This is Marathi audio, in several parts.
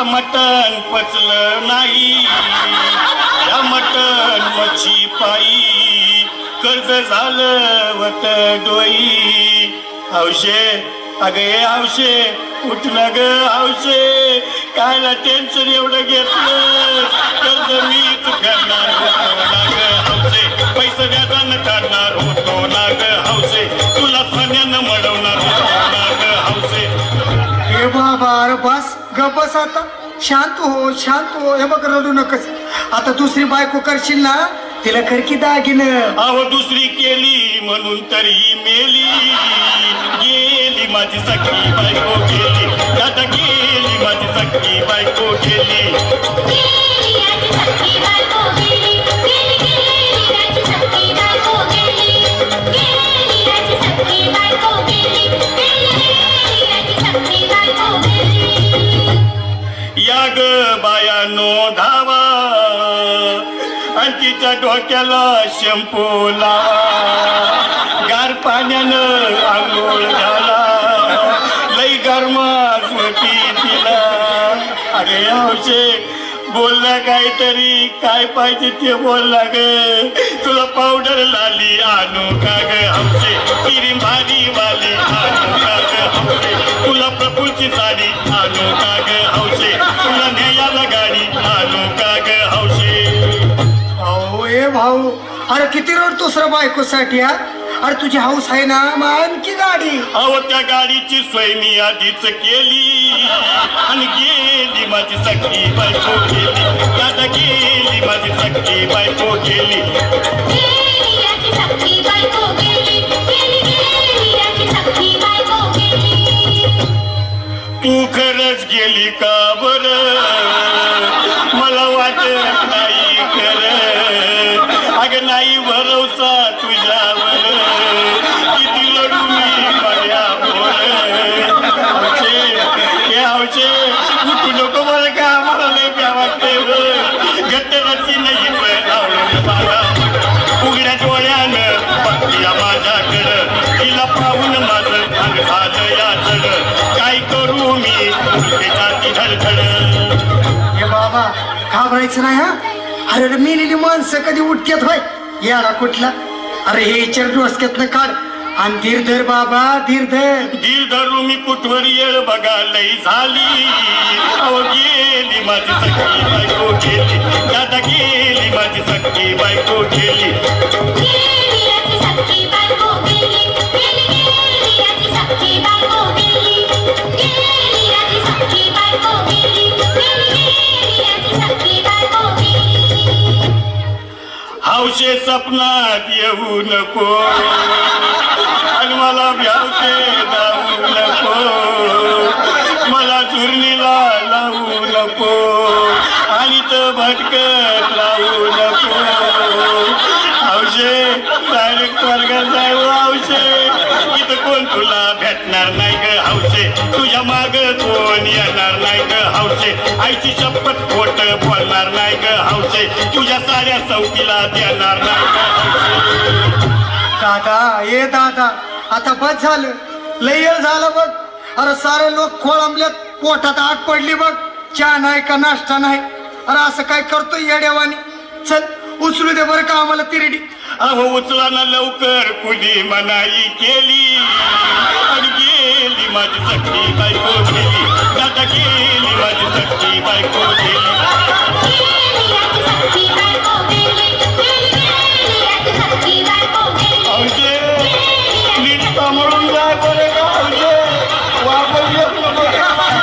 मटण पचलं नाही या मटण मच्छी पायी कर्ज झालं वत डोई हौशे अगे हौशे उठलं ग हौशे कायला टेन्शन एवढं घेतलं कर्ज मीच करणार होतो ना ग हौशे पैसे व्याजानं काढणार होतो ना ग हौशे तुला फण्यानं मडवणार होतो ना ग हौशे हे बाबा अरे बस गप बस आता शांत हो हे बघ रडू नकस आता दुसरी बायको करशील ना तिला खरकी दागिनं अहो दुसरी केली म्हणून तरी मेली गेली माझी सखी बायको गेली दादा गेली माझी सखी बायको गेली या ग बायानो धावा आणि तिच्या डोक्याला शॅम्पू लावा गार पाण्यानं आंघोळ घाला लई गरमास होती तिला अरे हौशे बोलला काहीतरी काय पाहिजे ते बोलला ग तुला पावडर लाली आणू का ग हौशे किरी भारी वाली आणू का ग हौशे तुला प्रफुलची साडी आणू का ग हौशे तुला न्यायाला गाडी आणू का ग हौशे अहो ए भाऊ अरे किती रडतोस रे बायकोसाठी हा अरे तुझी हौस आहे ना मग आणखी गाडी अहो त्या गाडीची सोय मी आधीच केली आणि गेली माझी सखी बायको गेली दादा गेली माझी सखी बायको गेली तू खरंच गेली का बरं मला वाटत नाही खरं अगं नाही भरवसा तुझ्यावर किती लढू मी माझ्यावर हौशे उठू नको मला का मला लय प्या वाटते घट्ट रची नाही लावलं मला उघड्या डोळ्यानं बघूया माझ्याकडं तिला पाहून माझं अंग झालं या जग काय करू मी त्याची धडधड हे बाबा घाबरायचं नाही हा अरे मेलेली माणसं कधी उठक्यात होय याला कुठला अरे हे विचार डोसक्यातनं काढ आणि धीर धर बाबा धीर धरू मी कुठवर येळ बघा लई झाली अहो गेली माझी सखी बायको गेली दादा गेली माझी सखी बायको गेली हौशे सपनात येऊ नको आणि मला भ्यावते जाऊ नको मला चुरणीला लावू नको आणि तर भटकत राहू नको हौशे डायरेक्ट स्वर्गात जाऊ हौशे इथं कोण तुला भेटणार नाही ग हौशे तुझ्या माग कोण येणार नाही ग हौशे आईची शपथ खोट बोलणार नाही ग हौशे तुझ्या साऱ्या चौकीला देणार नाही ग हौशे दादा ये दादा आता बस झालं लय वेळ झालं बघ अरे सारे लोक खोळंबल्यात पोटात आग पडली बघ चहा नाही का नाश्ता नाही अरे असं काय करतोय येड्यावानी चल उचलू दे बरं का आम्हाला तिरडी अहो उचला ना लवकर कुणी मनाई केली आणि गेली माझी सखी बायको गेली दादा गेली माझी सखी बायको गेली हौशे नीट सांभाळून जाय बरे का हौशे वापर येत नको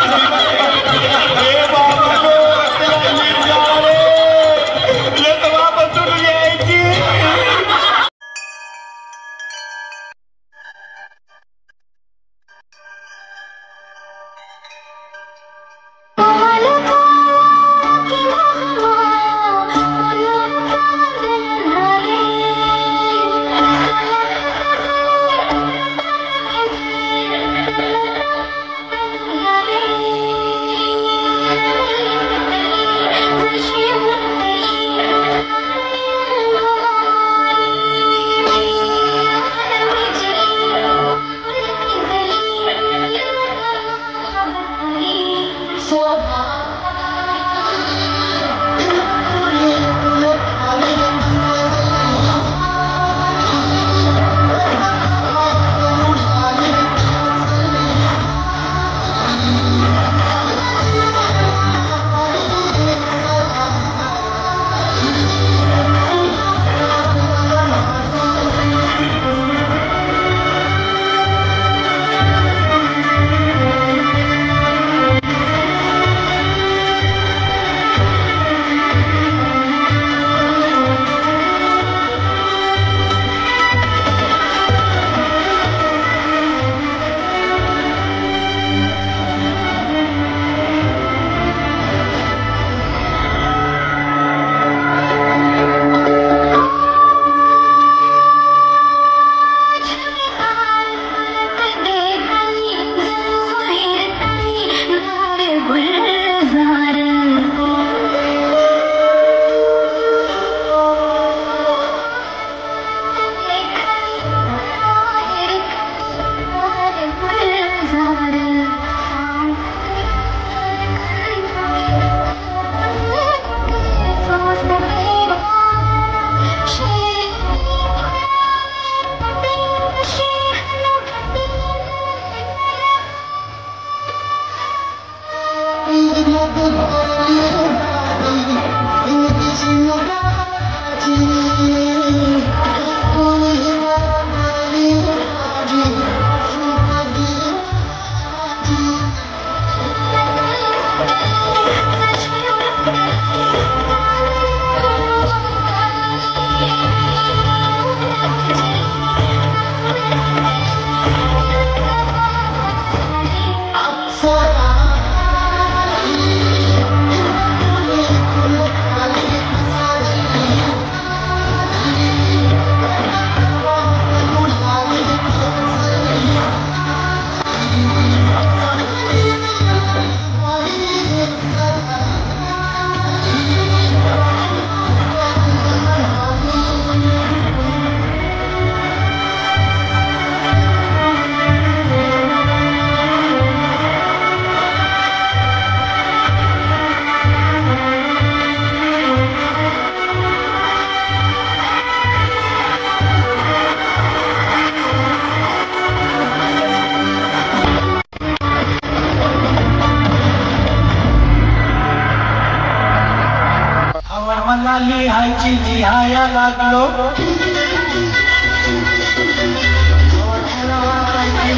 लिहायची लिहाया लागलो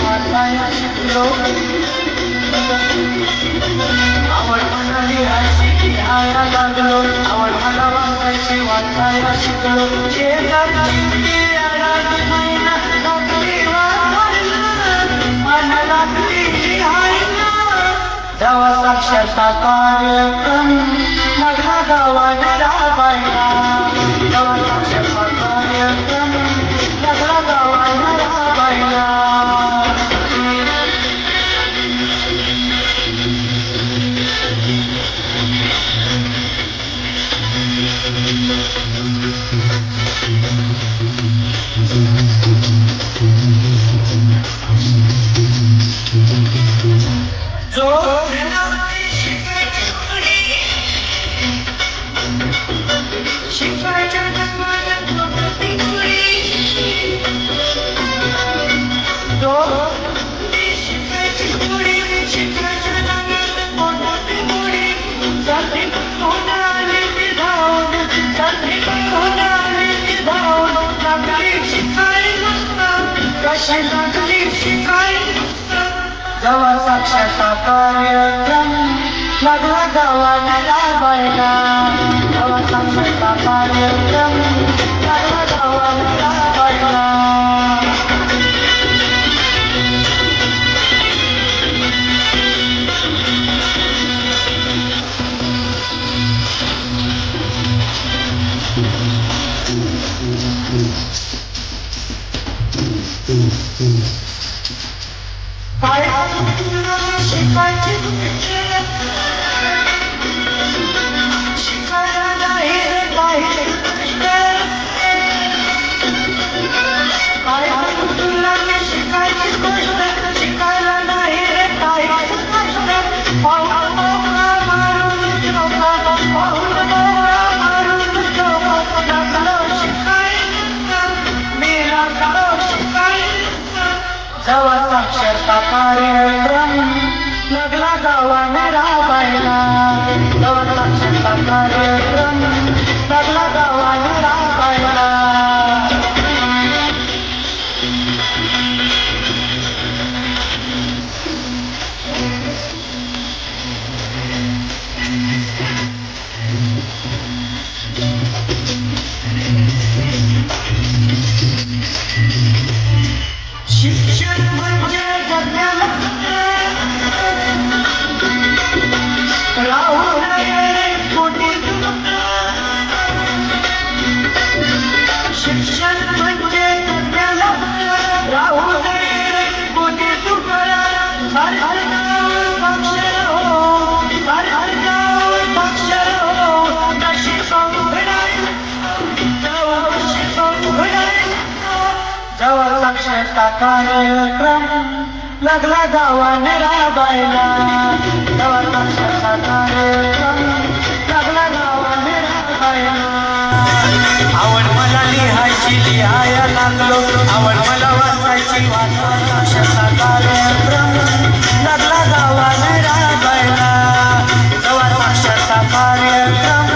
वाचाया शिकलो आवड मला लिहायची लिहाया लागलो आवड मला वाचायची वाचाया शिकलो जेव्हा साक्षरता कार्यक्रम लागला गावाने राबायला जेव्हा साक्षरता कार्यक्रम लागला गावाने राबायला जेव्हा साक्षरता कार्यक्रम लागला गावाने राबायला जेव्हा साक्षरता कार्यक्रम लागला गावाने राबायला शिकायची शिकायला नाही रे काही काय तुला शिकायची गोष्ट शिकायला नाही रे काही जेव्हा साक्षरता कार्यक्रम लागला गावाने राबायला जेव्हा साक्षरता कार्यक्रम लागला गावाने राबायला शिक्षण म्हणजे जगण्याला राहू नये कोटी शिक्षण म्हणजे जगण्याला राहू नये कोटी तुकडा हर हर गाव साक्षर हो हर हर गाव साक्षर हो नशी संघडाई जेव्हा साक्षरता कार्यक्रम लागला गावाने राबायला जेव्हा साक्षरता कार्यक्रम लागला गावाने राबायला आवड मला लिहायची लिहाया लागलो आवड मला वाचायची वाचायला साक्षरता कार्यक्रम लागला गावाने राबायला जेव्हा साक्षरता कार्यक्रम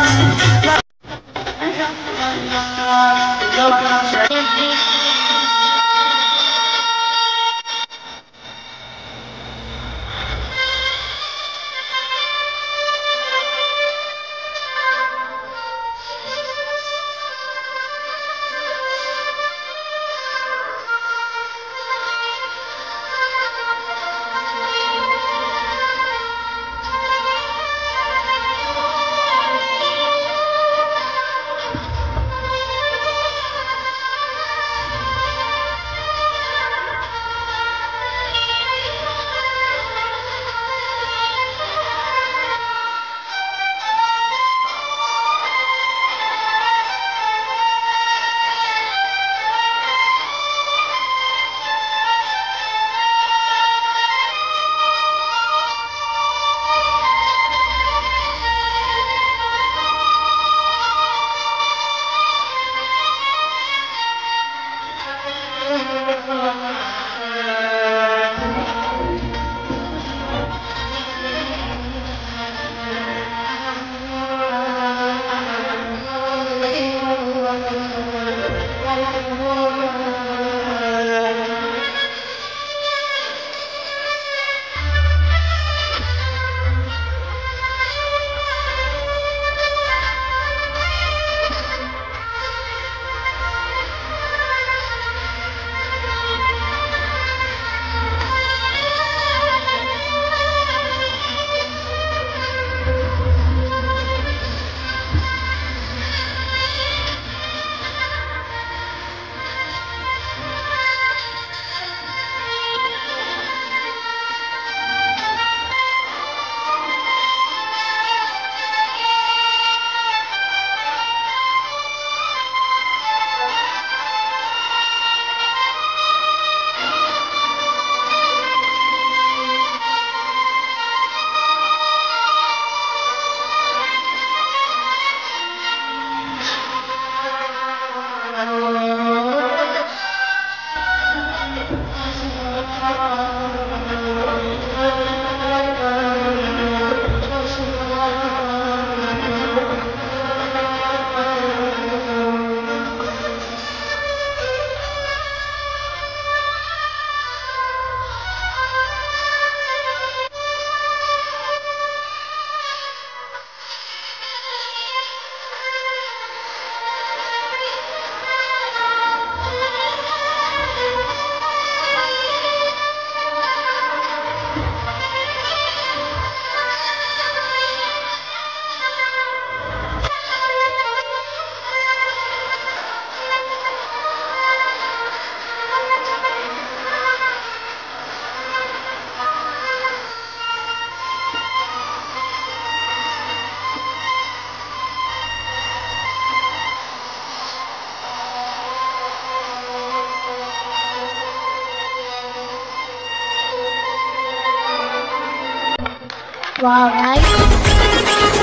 वाह भाई.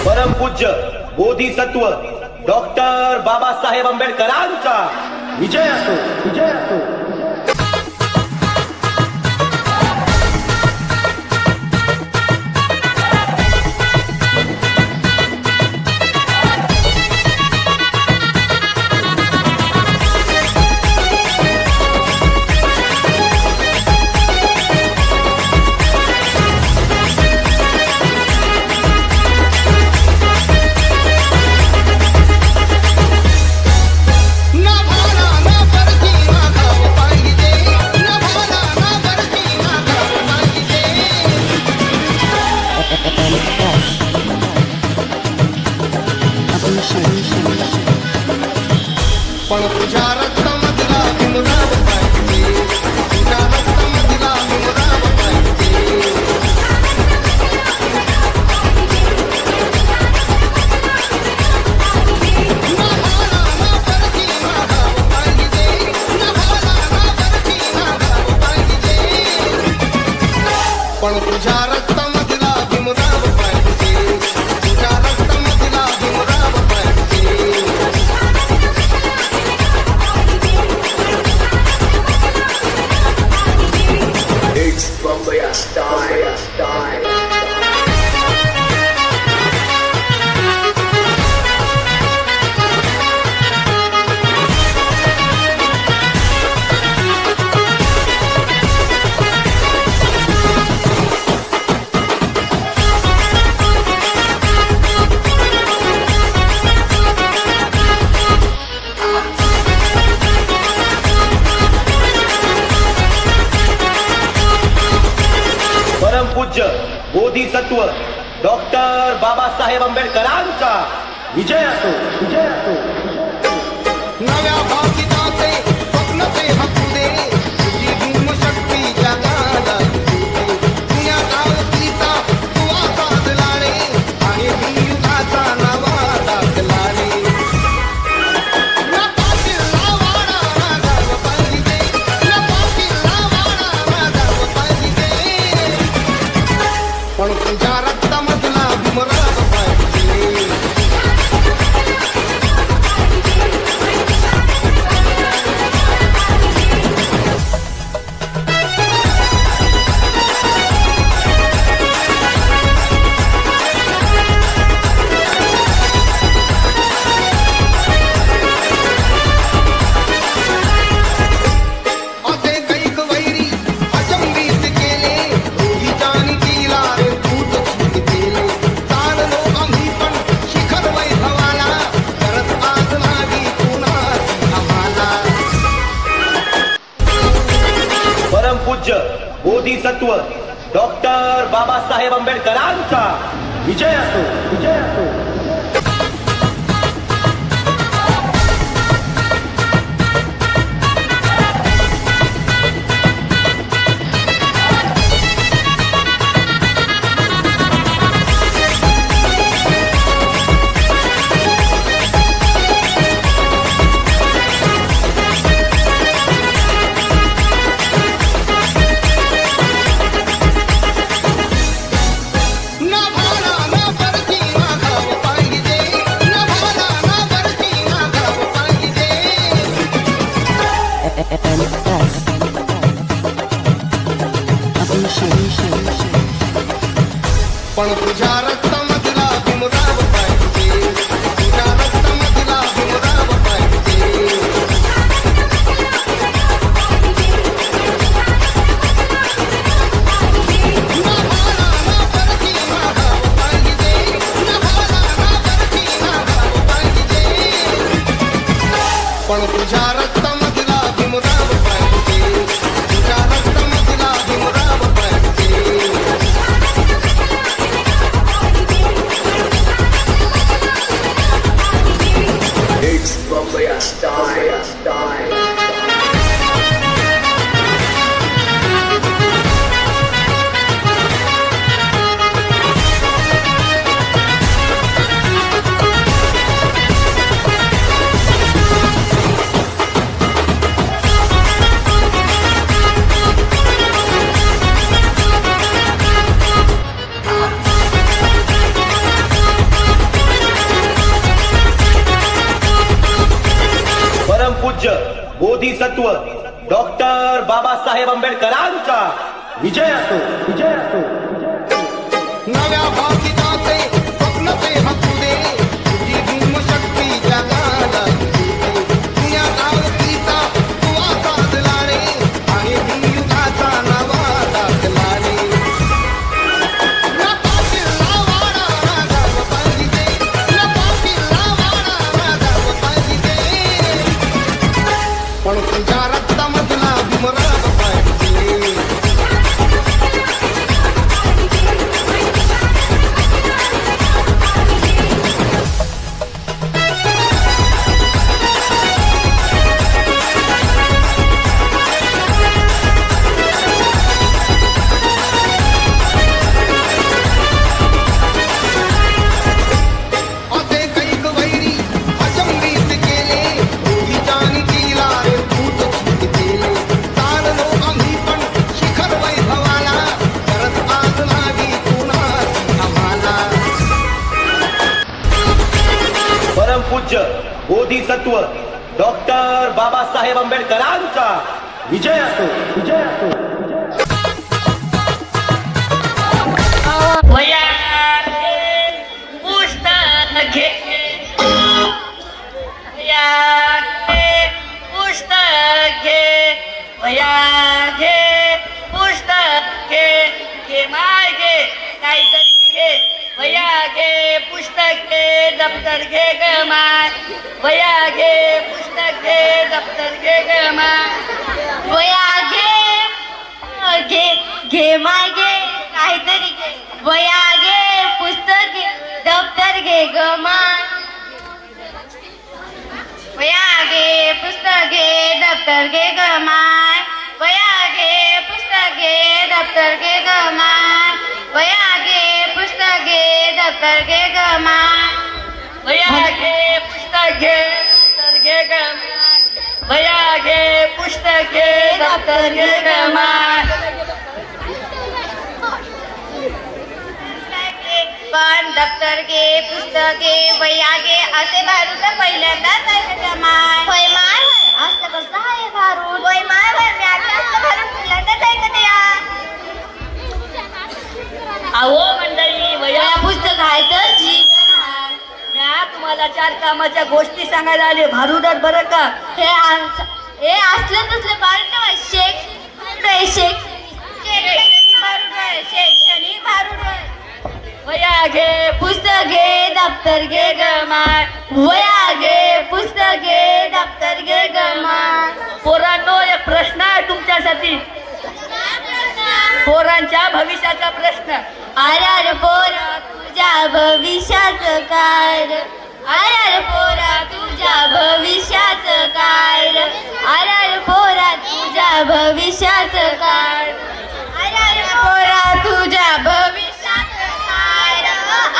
परमपूज्य बोधिसत्व डॉक्टर बाबासाहेब आंबेडकरांचा विजय असो, विजय असो. पण तुझ्या रक्तामधला भीमराव पाहिजे, तुझ्या रक्तामधला भीमराव पाहिजे. नभाला नावरती नागाव पाहिजे, नभाला नावरती नागाव पाहिजे. पण तुझ्या रक्तामधला भीमराव पाहिजे, तुझ्या रक्तामधला भीमराव पाहिजे. परमपूज्य बोधिसत्व डॉक्टर बाबासाहेब आंबेडकरांचा विजय असो, विजय असो. नव्या भावगीताचे स्वप्न ते हकू दे, तुझी भीमशक्ती जगाला दिसू दे. जुन्या गावकीचा तुवा साधला रे, आणि भीमयुगाचा नवा दाखला रे. नपाटीला वाडा मागाव पाहिजे, नपाटीला वाडा मागाव पाहिजे. पण तुझ्या रक्तामधला भीमराव पाहिजे. असे कैक वैरी अचंबित केले, रोही जानकीला रे भूत छूट केले. चाललो आम्ही पण शिखर वैभवाला, करत आज मागी कुणाची आम्हाला. परमपूज्य बोधिसत्व डॉक्टर बाबासाहेब आंबेडकरांचा विजय असो, विजय असो. नभाला नावरती नागाव पाहिजे, नभाला नावरती नागाव पाहिजे. पण तुझ्या रक्तामधला भीमराव पाहिजे, तुझ्या रक्तामधला भीमराव पाहिजे. नभाला नावरती नागाव पाहिजे, नभाला नावरती नागाव पाहिजे. पण तुझ्या रक्तामधला भीमराव पाहिजे, तुझ्या रक्तामधला भीमराव पाहिजे. बोधिसत्व डॉक्टर बाबासाहेब आंबेडकरांचा विजय असो, विजय असो. नव्या भाकिताचे स्वप्न ते हसू दे, तुझी भीमशक्ती जगाला दिसू दे. जुन्या आवतीचा तुवा साधला रे, आणि भीमयुगाचा नवा दाखला रे. नको किल्ला वाडा राजाव पाहिजे, नको किल्ला वाडा राजाव पाहिजे, पण तुझ्या रक्तामधला भीमराव पाहिजे. असे कैक वैरी अचंबित केले, रोहीच्या नीतीला रे भूत छूट केले. चाललो आम्ही पण शिखर वैभवाला, करत आज नाही कुणाची आम्हाला. परमपूज्य बोधिसत्व डॉक्टर बाबासाहेब आंबेडकरांचा विजय असो, विजय असो. दफ्तर घे ग माय, वया घे पुस्तक घे, दफ्तर घे ग माय, वया घे घे घे माय घे काहीतरी घे, वया घे पुस्तक घे, दफ्तर घे ग माय, वया घे पुस्तक घे, दफ्तर घे ग माय, वया घे पुस्तक घे, दफ्तर घे ग माय, वया घे पुस्तक घे, दफ्तर घे ग माय, वया घे पुस्तक घे, दफ्तर घे ग माय, वया घे पुस्तक घे, दफ्तर घे ग माय. पण दफ्तर घे, पुस्तक घे, वया घे असे भारू तर पहिल्यांदाच ऐकत माय. होय माय, होय असं कसं आहे भारू? होय माय, होय मी आता असं भारू पहिल्यांदाच ऐकते या. अहो मंडळी, वया पुस्तक आहे तर जीवन आहे. म्या तुम्हाला 4 कामाच्या गोष्टी सांगायला आले, भारूदार बरं का. हे असलं तसलं भारूड शेख शैक्षणिक भारूड. वया घे पुस्तक घे, दफ्तर घे ग माय, वया घे पुस्तक घे, दफ्तर घे ग माय. पोरांनो, एक प्रश्न आहे तुमच्यासाठी, पोरांच्या भविष्याचा प्रश्न. अरे पोरा तुझ्या भविष्याचं काय, अरे पोरा तुझ्या भविष्याचं काय, अरे पोरा तुझ्या भविष्याचं काय, अरे पोरा तुझ्या भविष्याचं काय,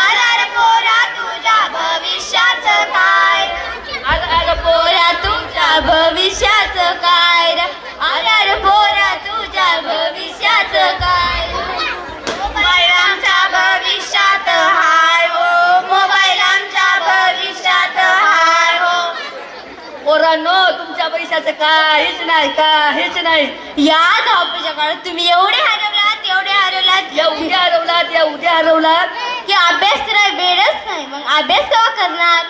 अरे पोरा तुझ्या भविष्याचं काय, अरे पोरा तुझ्या भविष्याचं काय, अरे पोरा तुझ्या भविष्याचं काय. मोबाईल आमच्या भविष्यात हाय हो, मोबाईल आमच्या भविष्यात हाय हो. पोरांनो, तुमच्या भविष्याचं काहीच नाही, काहीच नाही. या धावपळीच्या काळात तुम्ही एवढे हरवलात, एवढे हरवलात, एवढे हरवलात, एवढे हरवलात की अभ्यास करायला वेळच नाही. मग अभ्यास केव्हा करणार?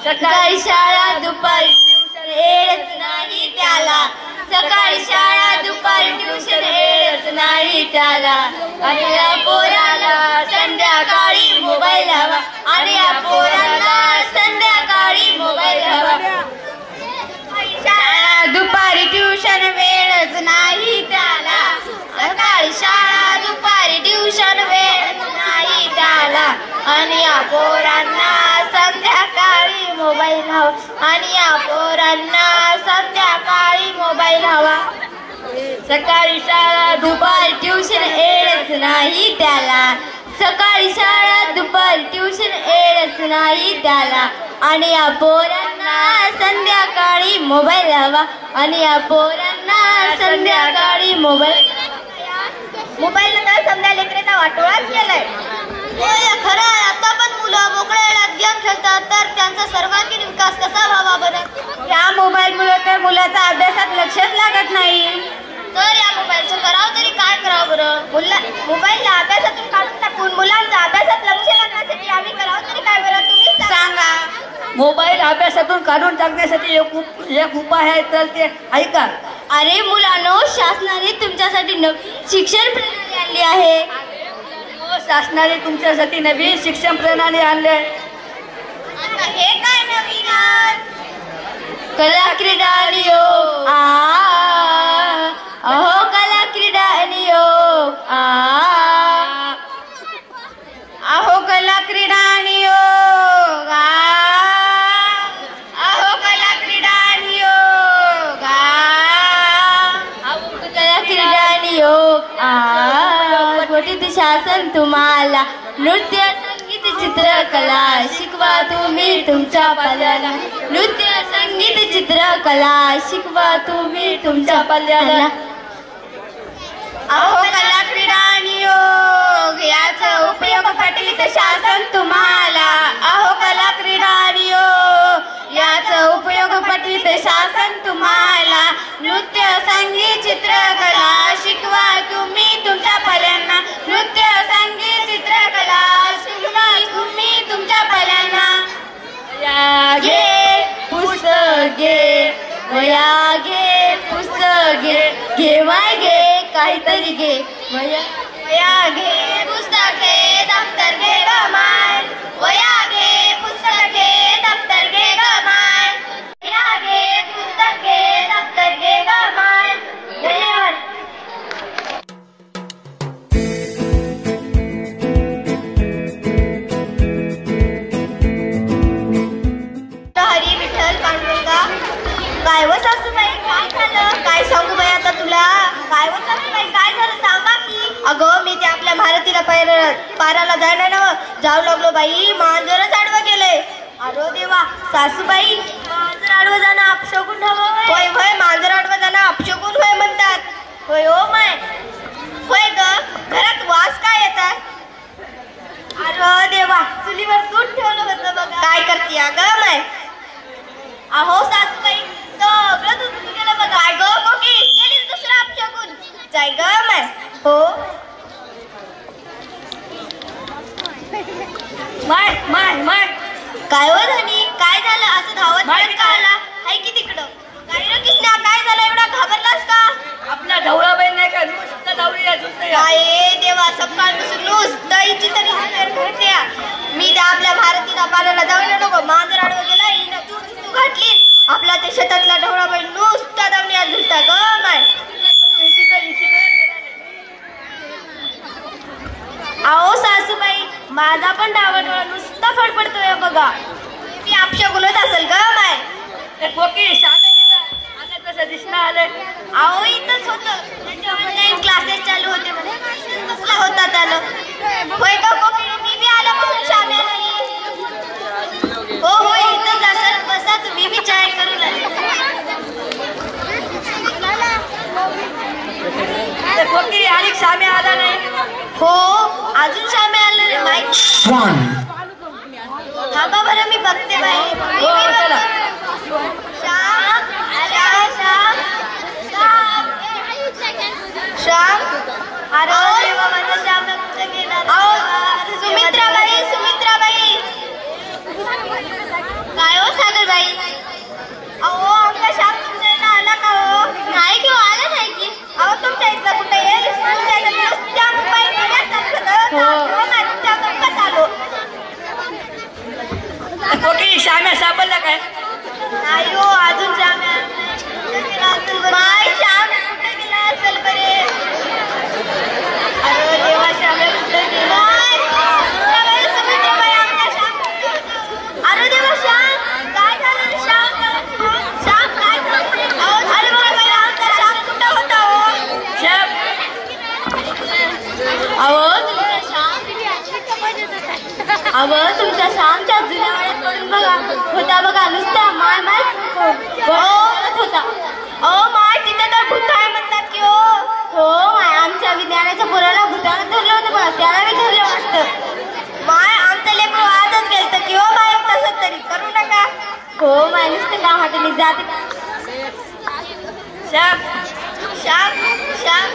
सकाळी शाळा, दुपारी ट्युशन, वेळच नाही त्याला. सकाळी शाळा, दुपारी ट्युशन, वेळच नाही त्याला. आणि या पोराला संध्याकाळी मोबाईल हवा, आणि या पोरांना संध्याकाळी मोबाईल हवा. शाळा, दुपारी ट्युशन, वेळच नाही त्याला. सकाळी शाळा, दुपारी ट्युशन, वेळच नाही त्याला. आणि या पोरांना संध्याकाळी मोबाईल हवा, आणि या पोरांना संध्याकाळी मोबाईल हवा. सकाळी शाळा, दुपारी ट्युशन, वेळच नाही त्याला. सकाळी शाळा, दुपारी ट्युशन, वेळच नाही त्याला. आणि या पोरांना संध्याकाळी मोबाईल हवा, आणि या पोरांना संध्याकाळी मोबाईल. मोबाईल तर समजा लेकराचा वाटोळाच केलाय. खरं आता पण मुलं मोकळ्या वेळात गेम खेळतात तर त्यांचा सर्वांगीण विकास कसा व्हावा बरं? या मोबाईलमुळे तर मुलाचा अभ्यासात लक्षच लागत नाही. तर या मोबाईलचं करावं तरी काय करावं बरं? मोबाईलला अभ्यासातून काढून टाकून मुलांचा अभ्यासात लक्ष लागण्यासाठी आम्ही करावं तरी काय बरं? तुम्ही सांगा. मोबाईल अभ्यासातून काढून टाकण्यासाठी एक उपाय आहे, तर ते ऐका. अरे मुलांनो, शासनाने तुमच्यासाठी नवीन शिक्षण प्रणाली आणली आहे. शासनाने तुमच्यासाठी नवीन शिक्षण प्रणाली आणली आहे. आता हे काय नवीन? कला क्रीडा आणि योग. अहो कला क्रीडा आणि योग. अहो कला क्रीडा आणि योग. अहो कला क्रीडा आणि योग. अहो कला क्रीडा आणि योग. मोठे शासन तुम्हाला नृत्य संगीत चित्रकला शिकवा तुम्ही तुमच्या पाल्याला. नृत्य संगीत चित्रकला शिकवा तुम्ही तुमच्या पाल्याला. अहो कला क्रीडा आणि योग याचा उपयोग पटवित शासन तुम्हाला. अहो कला क्रीडा आणि योग याचा उपयोग पटवित शासन तुम्हाला. नृत्य संगीत चित्रकला शिकवा तुम्ही तुमच्या पाल्यांना. नृत्य संगीत चित्रकला शिकवा तुम्ही तुमच्या पाल्यांना. वया घे पुस्तक घे, वया घे पुस्तक घे, घेवाय घे काहीतरी घे. वया घे पुस्तक घे, दप्तर घे गमान. वया घे पुस्तक घे, दप्तर घे गमान. वया घे पुस्तक घे, दप्तर घे गमान. धन्यवाद. हरी विठ्ठल पांडुरंगा. काय व सासूबाई काय झालं? काय सांगू बाई आता तुला? काय व सासूबाई काय झालं सांगा की. अगं मी ते आपल्या भारतीला पाराला जायला ना जाऊ लागलो बाई, मांजरच आडवं गेलंय. अरे देवा सासूबाई, मांजर आडवं जाणं अपशगुन हवं. होय होय, मांजर आडवं जाणं अपशगुन होय म्हणतात. होय हो माय. होय ग, घरात वास काय येतात? अरे देवा, चुलीवर दूध ठेवलं होतं बघा. काय करते अगं माय? अहो सासूबाई, सगळं दूध गेलं बघा. काय ग कोकी, गेलीस दुसरा अपशगुन. जाय ग माय. हो माय माय माय काय हो धनी, काय झालं असं धावत का आला? हाय की तिकडं. काय रे कृष्णा, काय झालं एवढा घाबरलास का? आपला ढवळाबाई नाही का नुसतं धावली झुकते. काय देवा, सकाळपासून नुसतं हिची तरी हातावर घडते. मी त्या आपल्या भारतीला पाण्याला जाऊन नको, मांजर आडवं गेला, हिनं तू घातली. आपला ते शेतातला ढवळाबाई नुसता धावण्यात झुलता ग माय. अहो सासूबाई, माझा पण डावडोळा नुसता फडफडतोय बघा. मी अपशगुनच असेल ग माय. कसं दिसणार आलं? अहो इथंच होतं, त्यांचे ऑनलाईन क्लासेस चालू होते म्हणे. कसला होता त्यानं? होय का कोकिळी, मी बी आल्यापासून शाम्या नाही. हो होय, इथंच असेल. बसा तुम्ही बी चाय करून आले. कोकिळी आणि शाम्या आला नाही. हो, अजून शाम्या आलं नाही माहिती. थांबा बरं, मी बघते बाई. हो चला. श्याम, श्याम, श्याम, श्याम. अरे देवा, माझा श्याम कुठे गेला? सुमित्राबाई, सुमित्राबाई. काय हो सागरबाई? अहो आमचा श्याम तुमच्या इथं आला का हो? नाही किंवा आला नाही की. अहो तुमच्या इथं कुठे येईल? त्या मुंबई आलो. कोकिळी शाम्या सापडला काय? नाही हो, अजून श्याम्या माय. श्याम कुठे गेला असेल बरे? अरे देवा, श्याम्या कुठे गेला? सुमित्राबाई, आमचा श्याम. अरे देवा, श्याम काय झालं? श्याम काय झालं? अरे बाबा, आमचा श्याम कुठं होता हो? श्याम, तुमच्या श्यामच्या जुन्या वेळेत पडून बघा होता बघा, नुसता माय माय बोलत होता. अहो माय, तिथे तर भूत आहे म्हणतात की हो. हो माय, आमच्या विज्ञानाच्या पोराला भूतानं धरलं होतं बघा, त्याला मी धरलं वाटतं. माय, आमचं लेकरू आजच हाताने जाते श्याम श्याम श्याम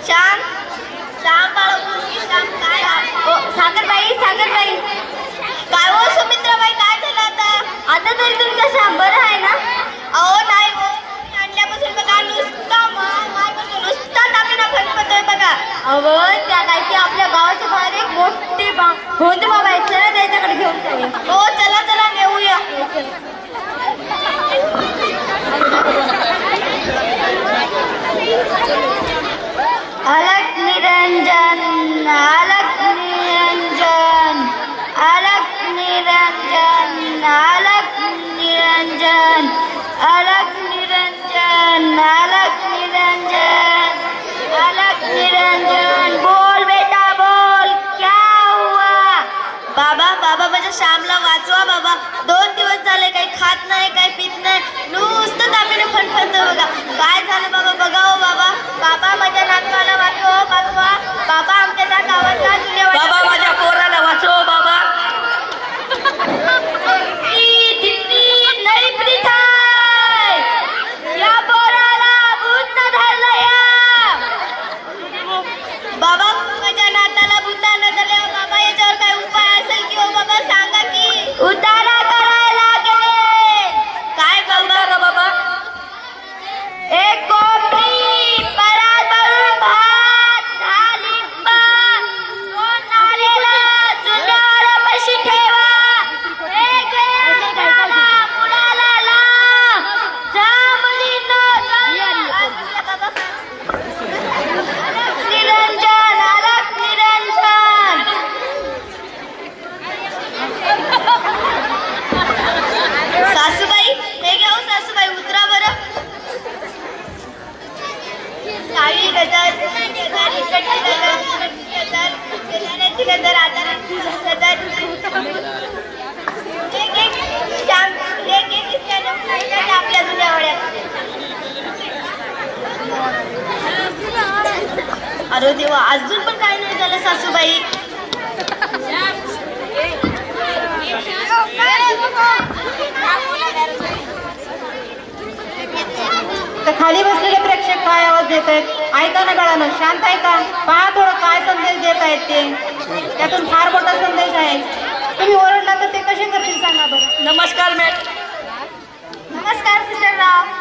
श्याम श्याम बाळा श्याम काय सागरबाई सागरबाई काय हो सुमित्राबाई काय झालं आता तरी तुमचा श्याम बरं आहे ना अहो नाही हो आणल्यापासून बघा नुसता नुसता टाकून फटफटतोय बघा अहो त्या काय की आपल्या गावाच्या बाहेर एक मोठी भोंदू बाबा आहे चला त्याच्याकडे घेऊन जाऊया हो चला चला नेऊया अलग निरंजन अलग निरंजन अलग निरंजन अलग निरंजन अलग निरंजन अलग निरंजन अलग निरंजन बोल बेटा बोल क्या हुआ बाबा बाबा माझ्या श्यामला वाचवा बाबा 2 दिवस झाले काही खात नाही काही पीत नाही नुसतं तापीने फणफणतोय बघा काय झालं बाबा बघा हो बाबा बाबा माझ्या नातवाला वाचवा वाचवा बाबा आमच्या त्या गावातला बाबा माझ्या पोराला वाचव बाबा नाही प्रीता या पोराला भूत न धरलं या बाबा माझ्या नाताला भूता न धरले बाबा याच्यावर काय उपाय असेल की हो बाबा सांगा की उतारा करायला गेले काय गौदार बाबा एक कोपरी परात भरून भात डाळिंब दोन नारळ चुन्यावर पशी ठेवा एक मुलाला ला जा मुलींनो बाबा निरंजन अलग निरंजन सासूबाई हे घ्या हो सासूबाई उतरा बरं साडी गदर गदर इकडची गदर गदर बेलाण्याची गदर आधाराची गदर एक आपल्या जुन्या वड्यात अरे देवा अजून पण काय नाही झालं सासूबाई खाली बसलेले प्रेक्षक काय आवाज देत आहेत ऐका ना गळानं शांत ऐका पहा थोडं काय संदेश देत आहेत ते त्यातून फार मोठा संदेश आहे तुम्ही ओरडला तर ते कसे करतील सांगा बरं नमस्कार मॅडम नमस्कार सिस्टरराव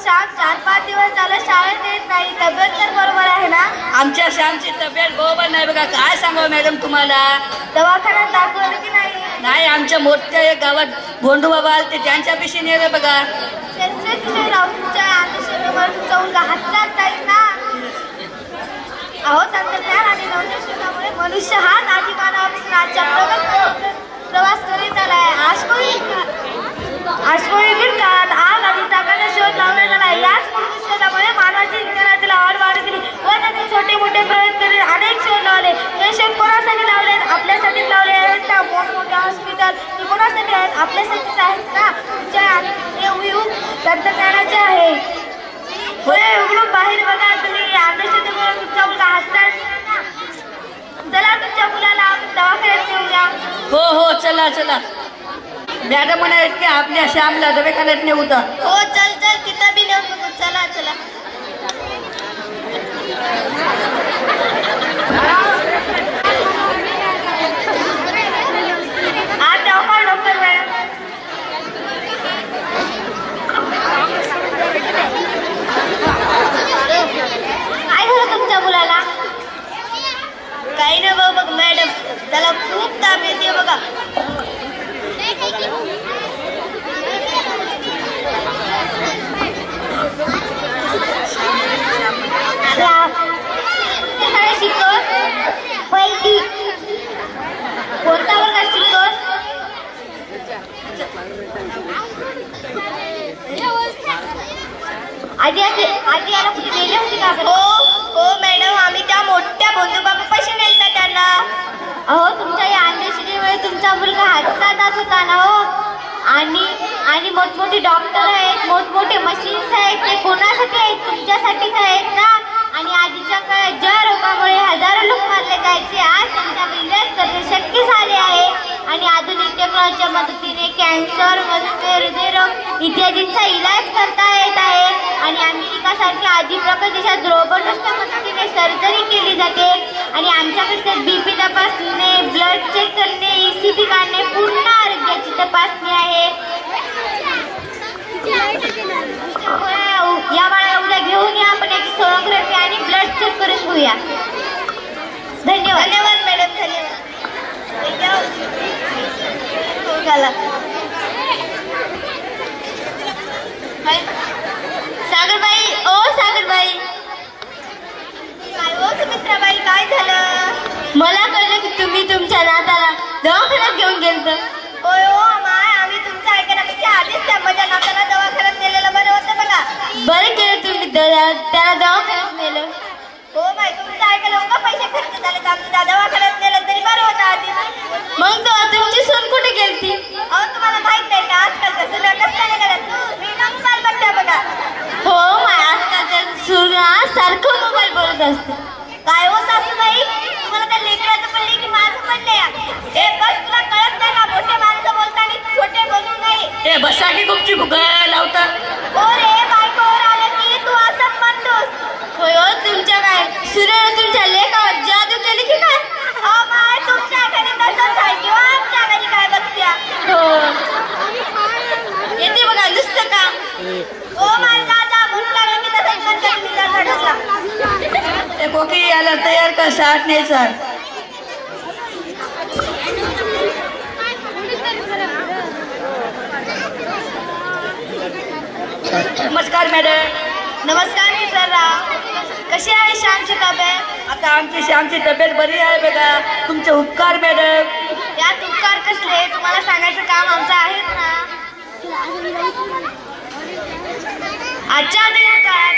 शाळेत 4-5 दिवस झालं शाळेत येत नाही तब्येत तर बरोबर आहे ना आमच्या श्यामची तब्येत बरोबर नाही बघा काय सांगावं मॅडम तुम्हाला दवाखान्यात दाखवलं की नाही नाही आमच्या मोठ्या एक गावात भोंडू बाबा आले त्यांच्या पिशी नेलं बघा सिस्टरराव तुमच्या अंधश्रद्धेवर तुमचा मुलगा हातात जाईल ना अहो तंत्रज्ञान आणि नवशोधामुळे मनुष्य हा नाटिकानापासून आजच्या प्रवास करीत आलाय आश्वयुगीन काळात आग आणि चाकाचा शोध लावण्यात आला याच शोधामुळे मानवाची विज्ञानातील आवड वाढ केली व त्यांनी छोटे मोठे प्रयत्न करून अनेक शोध लावले हे शोध कोणासाठी लावले आपल्यासाठीच लावले आहेत ना मोठमोठे हॉस्पिटल हे कोणासाठी आहेत आपल्यासाठीच आहेत ना तुमच्या युग तंत्रज्ञानाचे आहे होय उघडून बाहेर बघा तुम्ही अंधश्रद्धेमुळे तुमचा मुलगा हसतात चला तुमच्या मुलाला दवाखान्यात नेऊया हो हो चला चला मॅडम म्हणाले की आपल्या श्यामला दवाखान्यात नेऊ तर हो चल चल तिथं बी नेऊन बघू चला चला आज दवाखाना डॉक्टर मॅडम काय झालं तुमच्या मुलाला काही नाही बघ बघ मॅडम त्याला खूप ताप येते बघा शिकवत पहिली कोणता वर्गात शिकवत आधी याला कुठे नेले होते का हो हो मॅडम आम्ही त्या मोठ्या बंधूबाबा पैसे नेलता त्यांना अहो तुमच्या या अंधश्रद्धेमुळे तुमचा मुलगा हातचा जात होता ना हो आणि मोठमोठे डॉक्टर आहेत मोठमोठे मशीन्स आहेत ते कोणासाठी आहेत तुमच्यासाठीच आहेत ना आणि आधीच्या काळात ज्या रोगामुळे हजारो लोक मारले जायचे आज त्यांचा इलाज करणे शक्य झाले आहे आणि आधुनिक टेक्नॉलॉजीच्या मदतीने कॅन्सर, मधुमेह, हृदयरोग इत्यादींचा इलाज करता येत आहे. आणि अमेरिकासारख्या अधिप्रगत देशात रोबोटच्या मदतीने सर्जरी केली जाते. आणि आमच्याकडे BP तपासणे, ब्लड चेक करणे, ECG काढणे, पूर्ण आरोग्याची तपासणी आहे. या बाळाला उद्या घेऊन या, आपण एक सोनोग्राफी आणि ब्लड चेक करून घेऊया. धन्यवाद. धन्यवाद मॅडम, धन्यवाद. सागरबाई, ओ सागरबाई. काय हो सुमित्राबाई, काय झालं? मला कळलं की तुम्ही तुमच्या नाताला दवाखान्यात घेऊन गेलत. होय हो माय, आम्ही तुमचं ऐकण्यापेक्षा आधीच त्या माझ्या नाताला दवाखान्यात नेलेलं बरं होतं बघा. बरं केलं तुम्ही त्याला दवाखान्यात नेलं. हो माय, तुमचं ऐकायला उगा पैसे खर्च झाले तर आमच्या दवाखान्यात नेलं तरी बरं होतं आधी. मग तेव्हा तुमची सून कुठे गेलती? अहो तुम्हाला माहित नाही का आजकालच्या सुना कसल्या गेल्या? मी मोबाईल बघते बघा. हो माय, आजकालच्या सुना सारखं मोबाईल बोलत असते. काय हो सासूबाई, तुम्हाला त्या लेकराचं पडले की माझं पडले? हे बस, तुला कळत नाही का मोठे माणसं बोलताना छोटे बोलू नये. हे बसा की गुपची फुगायला लावता. हो रे बायकोवर आलं की तू असं म्हणतोस. होय हो, तुमच्या काय सूर्याने तुमच्या लेखावर जादू केली की काय? हो माय, तुमच्या घरी तसंच आहे किंवा आमच्या घरी काय बघत्या? हो येते बघा नुसतं का. हो माय, दादा म्हणू लागलं की तसंच म्हणतात मी जर ढकला. ते कोकी याला तयार कर, साठ नाही सर. नमस्कार मॅडम. नमस्कार मित्रांनो, कशी आहे श्यामची तब्येत? आता आमची श्यामची तब्येत बरी आहे बघा. तुमचे उपकार मॅडम. यात उपकार कसले, तुम्हाला सांगायचं काम आमचं आहेच ना. आजच्या आधुनिक काळात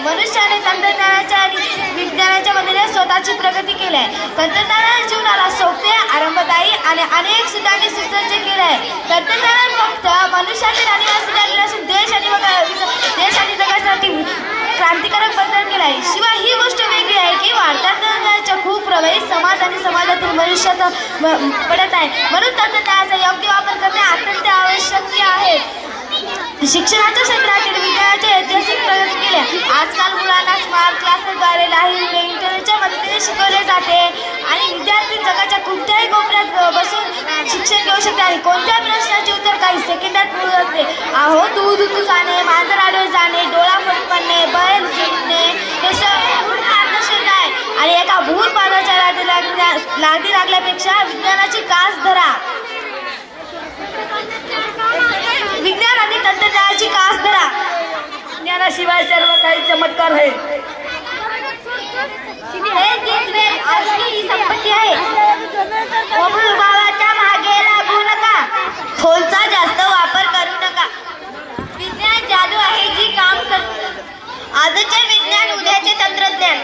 मनुष्याने तंत्रज्ञानाच्या आणि विज्ञानाच्या मदतीने स्वतःची प्रगती केली आहे. तंत्रज्ञानाने जीवनाला सोपे, आरामदायी आणि अनेक सुधारणे सुसज्ज केले आहे. तंत्रज्ञानाने फक्त मनुष्याचे राहणीमान सुधारले असून देश आणि जगासाठी क्रांतिकारक बदल केला आहे. शिवाय ही गोष्ट वेगळी आहे की वाढत्या तंत्रज्ञानाच्या खूप प्रभावी समाज आणि समाजातील मनुष्याचा पडत आहे. म्हणून तंत्रज्ञानाचा योग्य वापर करणे अत्यंत आवश्यक आहे. शिक्षणाच्या क्षेत्रातील विज्ञानाचे ऐतिहासिक प्रगती केल्या. आजकाल मुलांना स्मार्ट क्लासेसद्वारे लाईव्ह इंटरनेटच्या मदतीने शिकवले जाते आणि विद्यार्थी जगाच्या कोणत्याही कोपऱ्यात बसून शिक्षण घेऊ शकतात. कोणत्याही प्रश्नाचे उत्तर काही सेकंदात मिळू शकते. अहो, दूध उतू जाणे, मांजर आडवे जाणे, डोळा फुट पडणे, बैल जिंकणे हे सगळं अंधश्रद्धा आहे. आणि एका भूलपादाच्या नादी लागल्यापेक्षा विज्ञानाची कास धरा. विज्ञान आणि तंत्रज्ञानाची कास धरा. ज्ञानाशिवाय सर्व काही चमत्कार आहे. हे जीवन आजची ही संपत्ती आहे. भावाच्या मागे लागू नका. फोनचा जास्त वापर करू नका. विज्ञान जादू आहे जी काम करते. आजचे विज्ञान, उद्याचे तंत्रज्ञान.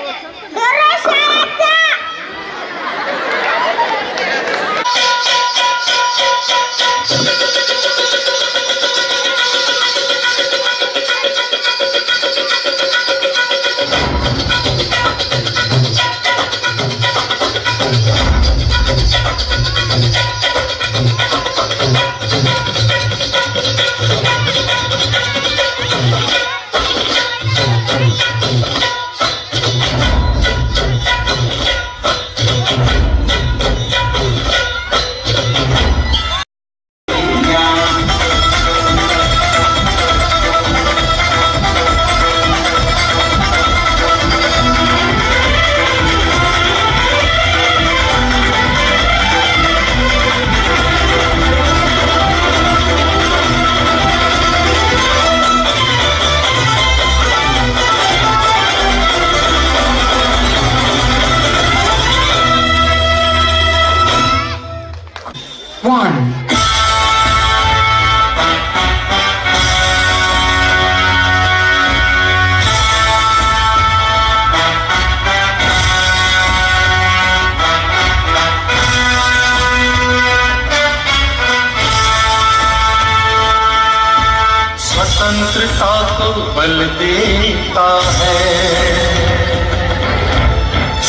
स्वतंत्रता को बल देता है,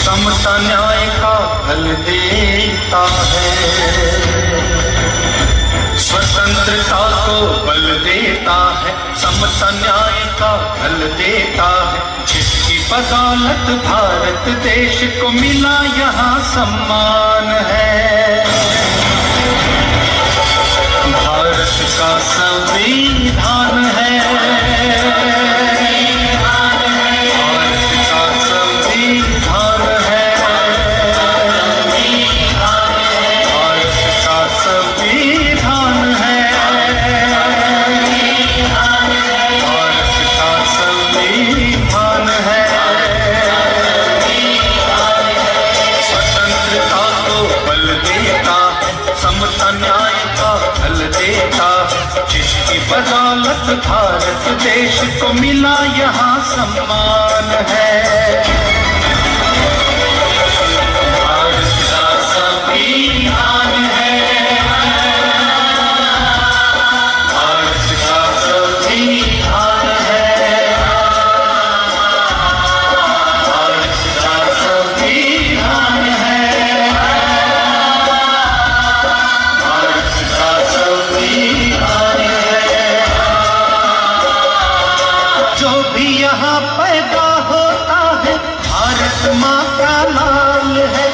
समता न्याय का फल देता है, स्वतंत्रता को बल देता है, समता न्याय का फल देता है, जिसकी बदौलत भारत देश को मिला यहाँ सम्मान है। भारत का संविधान है, बदौलत भारत देश को मिला यहाँ सम्मान है। भारत का संविधान है, भारत का संविधान है, भारत का संविधान है, भारत का संविधान है। जो भी यहाँ पैदा होता है भारत माँ का लाल है,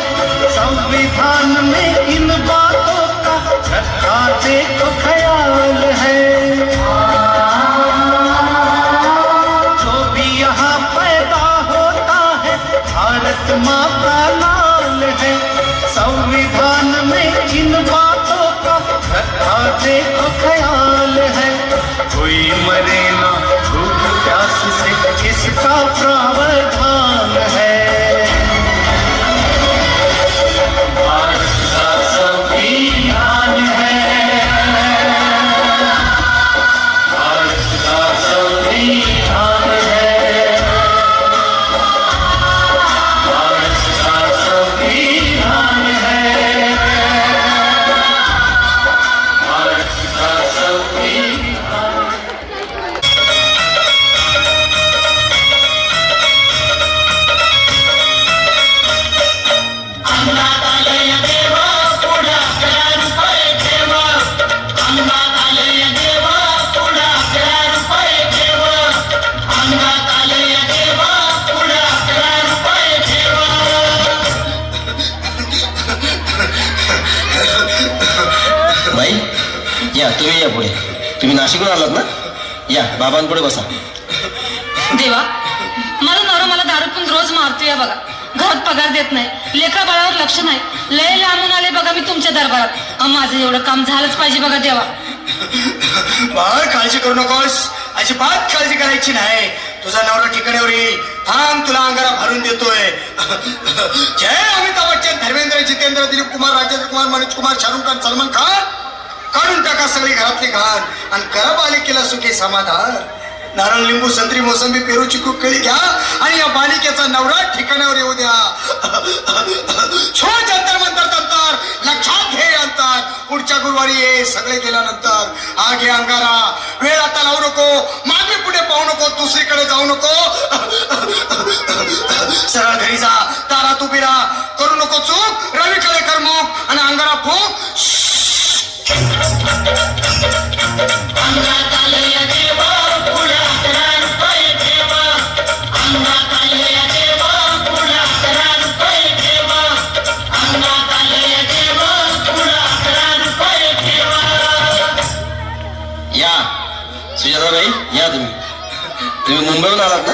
संविधान में इन बातों का रखा देखो ख्याल है। जो भी यहाँ पैदा होता है भारत माँ का लाल है, संविधान में इन बातों का रखा देखो ख्याल है। कोई मरे ना भूख प्यास से इसका प्रावधान है। भारत का संविधान है, भारत का संविधान है, भारत का संविधान है, भारत का संविधान। बाई या, तुम्ही या पुढे. तुम्ही नाशिकहून आलात ना? या बाबांपुढे बसा. देवा, माझा नवरा मला दारू पण रोज मारतो या बघा. घरात पगार देत नाही, लेकरा बाळावर लक्ष नाही. लय लांबून आले बघा मी तुमच्या दरबारात. माझं एवढं काम झालंच पाहिजे बघा देवा. बाळ काळजी करू नकोस, अजिबात काळजी करायची नाही. तुझा नवरा ठिकाण्यावर येईल. थांब, तुला अंगारा भरून देतोय. जय अमिताभ बच्चन, धर्मेंद्र, जितेंद्र, दिलीप कुमार, राजेंद्र कुमार, मनोज कुमार, शाहरुख खान, सलमान खान. काढून टाका सगळी घरातली घाण आणि करा बालिकेला सुखी समाधान. नारळ, लिंबू, संत्री, मोसंबी, पेरू, चिकू, केळी घ्या आणि या बालिकेचा नवरा ठिकाण्यावर येऊ द्या. छो जंतर मंतर तंतर, लक्षात घे अंतर. पुढच्या गुरुवारी ये, सगळे गेल्यानंतर. हा घे अंगारा, वेळ आता लावू नको, मागे पुढे पाहू नको, दुसरीकडे जाऊ नको. सरळ घरी जा, दारात उभी राहा, करू नको चूक. रवीकडे कर मुख आणि अंगारा फूक. या सुजाताबाई, या तुम्ही मुंबईहून आलात ना?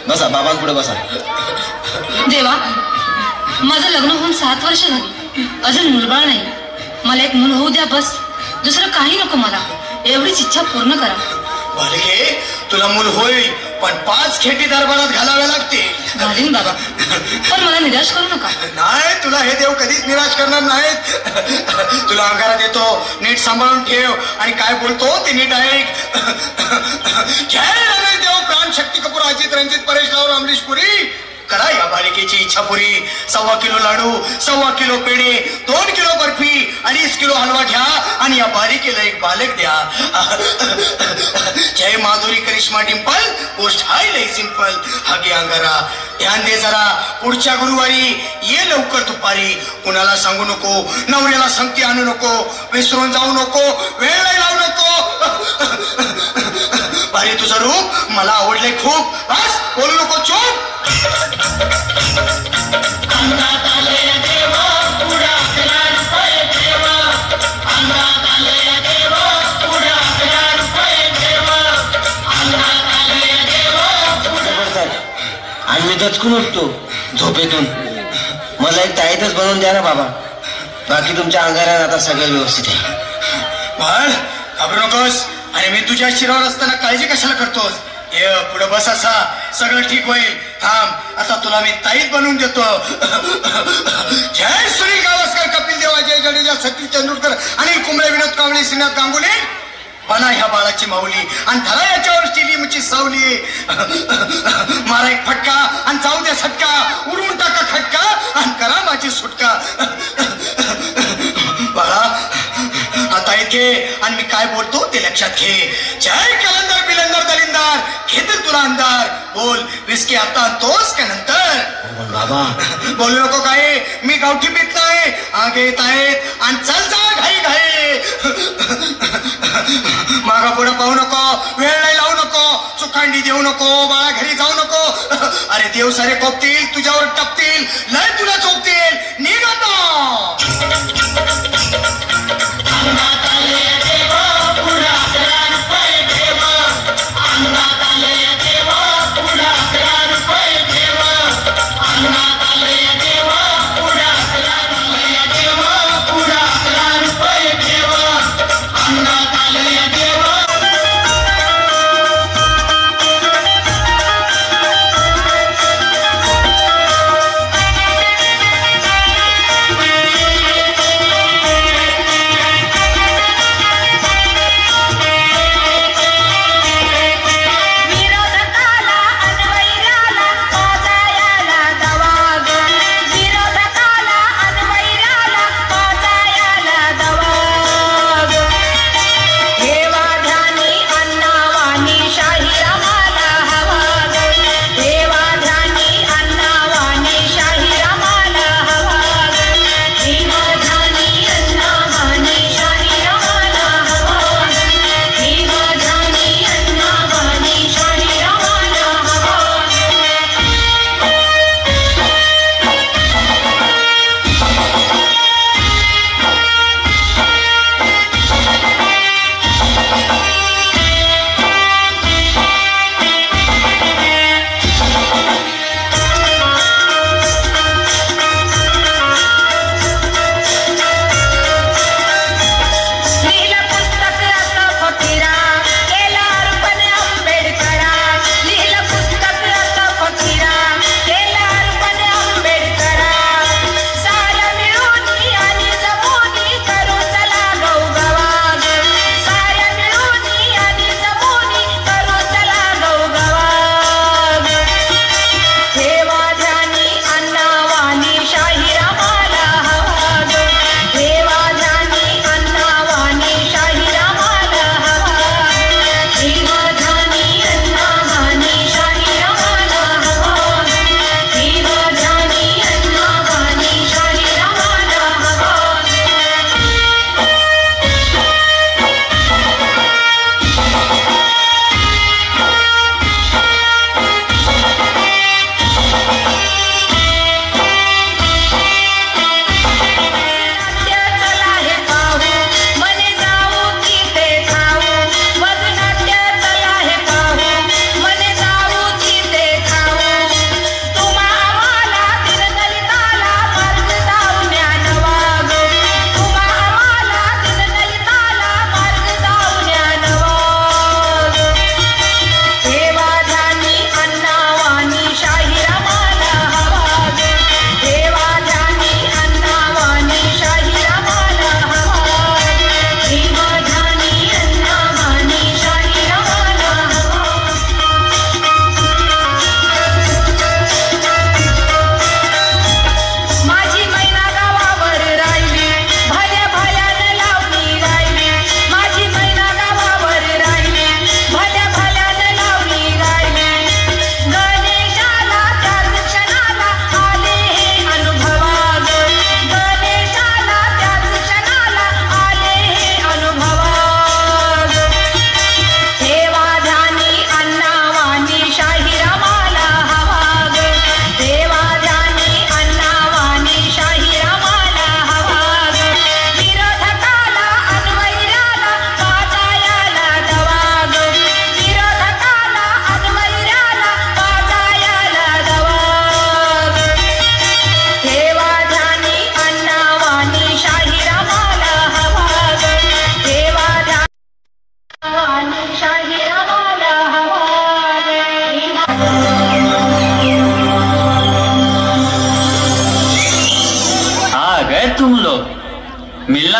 बसा, बाबांपुढे बसा. देवा, माझं लग्न होऊन 7 वर्ष झाली, अजून मुलबाळ नाही. मला एक मूल होऊ द्या बस, दुसरं काही नको मला. एवढीच इच्छा पूर्ण करा. बालिके, तुला मूल होईल, पण 5 खेटी दरबारात घालाव्या लागतील. घालीन बाबा, पण मला निराश करू नका. नाही, तुला हे देव कधीच निराश करणार नाहीत. तुला अंगारा देतो, नीट सांभाळून ठेव आणि काय बोलतो ते नीट ऐक. जय रमेश देव, प्राण, शक्ती कपूर, अजित, रंजित, परेश राव, अमरीश पुरी. करा या बालिकेची इच्छा पुरी. 1.25 किलो लाडू, 1.25 किलो पेढे, 2 किलो बर्फी, 2.5 किलो हलवा घ्या आणि या बालिकेला एक बालक द्या. जय माधुरी, करिश्मा, डिंपल, गोष्ट हाय लई सिंपल. हगे अंगारा ध्यान दे जरा. पुढच्या गुरुवारी ये लवकर दुपारी. कुणाला सांगू नको, नवऱ्याला संगती आणू नको, विसरून जाऊ नको, वेळ नाही लावू नको. भारी तुझं रूप मला आवडलंय खूप. बस बोलू नको, चूप. आणि मी दचकून उठतो झोपेतून. मला एक ताईतच बनवून द्या ना बाबा. बाकी तुमच्या अंगारात आता सगळं व्यवस्थित आहे. बाळ घाबरू नकोस. अरे मी तुझ्या शिरावर असताना काळजी कशाला करतोस. ये पुढे बस, असा सगळं ठीक होईल. थांब, आता तुला मी ताईत बनवून देतो. जय सुनील गावस्कर, कपिल देव, अजय जडेजा, सचिन तेंडुलकर, अनिल कुंबळे, विनोद कांबळे, श्रीनाथ गांगुली. बना ह्या बाळाची माऊली आणि धरा याच्यावर स्टेडियमची सावली. मारा एक फटका आणि जाऊ द्या सटका. उडवून टाका खटका आणि करा माझी सुटका. बाळा आता इथे आणि मी काय बोलतो ते लक्षात घे. जय कलंदर बिलंदर दलिंदर, घेतील तुला अंधार. बोल विस्की आता आणतोस का नंतर. बाबा बोलू नको काय, मी गावठी पित नाही. आगे येत आहेत आणि चल जा घाई घाई. मागा पुढे पाहू नको, वेळ नाही लावू नको, चुकांडी देऊ नको, बाळा घरी जाऊ नको. अरे देव सारे कोपतील, तुझ्यावर टपतील, लय तुला चोपतील. निघ आता.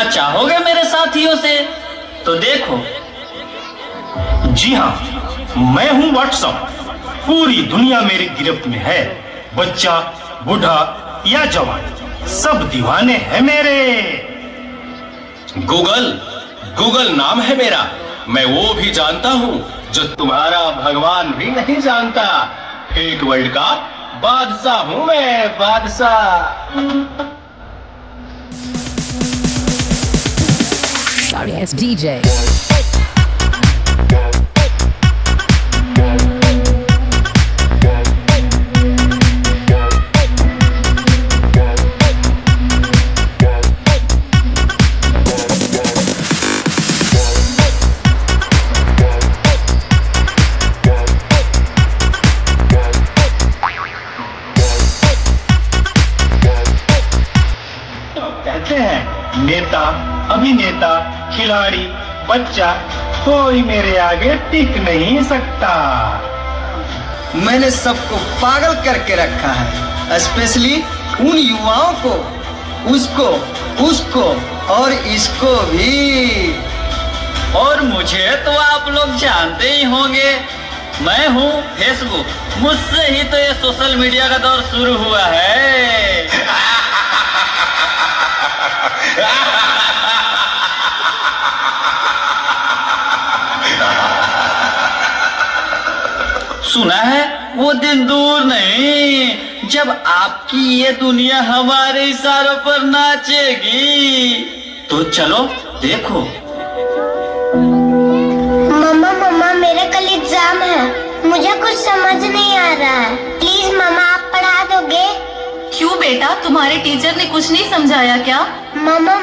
मिलना चाहोगे मेरे साथियों से तो देखो। जी हाँ, मैं हूँ व्हाट्सएप। पूरी दुनिया मेरी गिरफ्त में है। बच्चा, बूढ़ा या जवान, सब दीवाने हैं मेरे। गूगल नाम है मेरा। मैं वो भी जानता हूँ जो तुम्हारा भगवान भी नहीं जानता। एक वर्ल्ड का बादशाह हूँ मैं, बादशाह। Sorry, it's DJ. कहते हैं नेता, अभिनेता, खिलाड़ी, बच्चा, कोई मेरे आगे टिक नहीं सकता। मैंने सबको पागल करके रखा है, स्पेशली उन युवाओं को, उसको और इसको भी। और मुझे तो आप लोग जानते ही होंगे, मैं हूँ फेसबुक। मुझसे ही तो ये सोशल मीडिया का दौर शुरू हुआ है। सुना है वो दिन दूर नहीं जब आपकी ये दुनिया हमारे इशारों पर नाचेगी। तो चलो देखो। मम्मा मेरा कल एग्जाम है, मुझे कुछ समझ नहीं आ रहा है। प्लीज मम्मा आप पढ़ा दोगे? क्यों बेटा, तुम्हारे टीचर ने कुछ नहीं समझाया क्या? मम्मा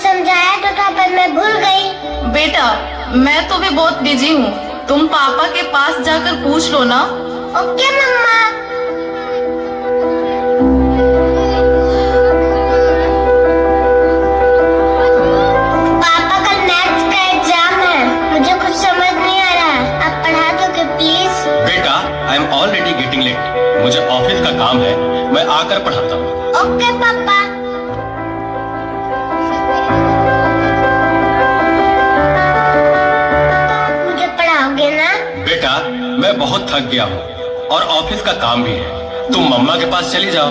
समझाया तो था पर मैं भूल गई। बेटा मैं तो भी बहुत बिजी हूँ, तुम पापा के पास जाकर पूछ लो ना। Okay mamma. पापा कल मैथ्स का एग्जाम है, मुझे कुछ समझ नहीं आ रहा है, आप पढ़ा दोगे प्लीज? बेटा I am already getting late, मुझे ऑफिस का काम है, मैं आकर पढ़ाता हूँ। ओके पापा। मुझे पढ़ाओगे ना? बेटा मैं बहुत थक गया हूँ और ऑफिस का काम भी है, तुम मम्मा के पास चली जाओ।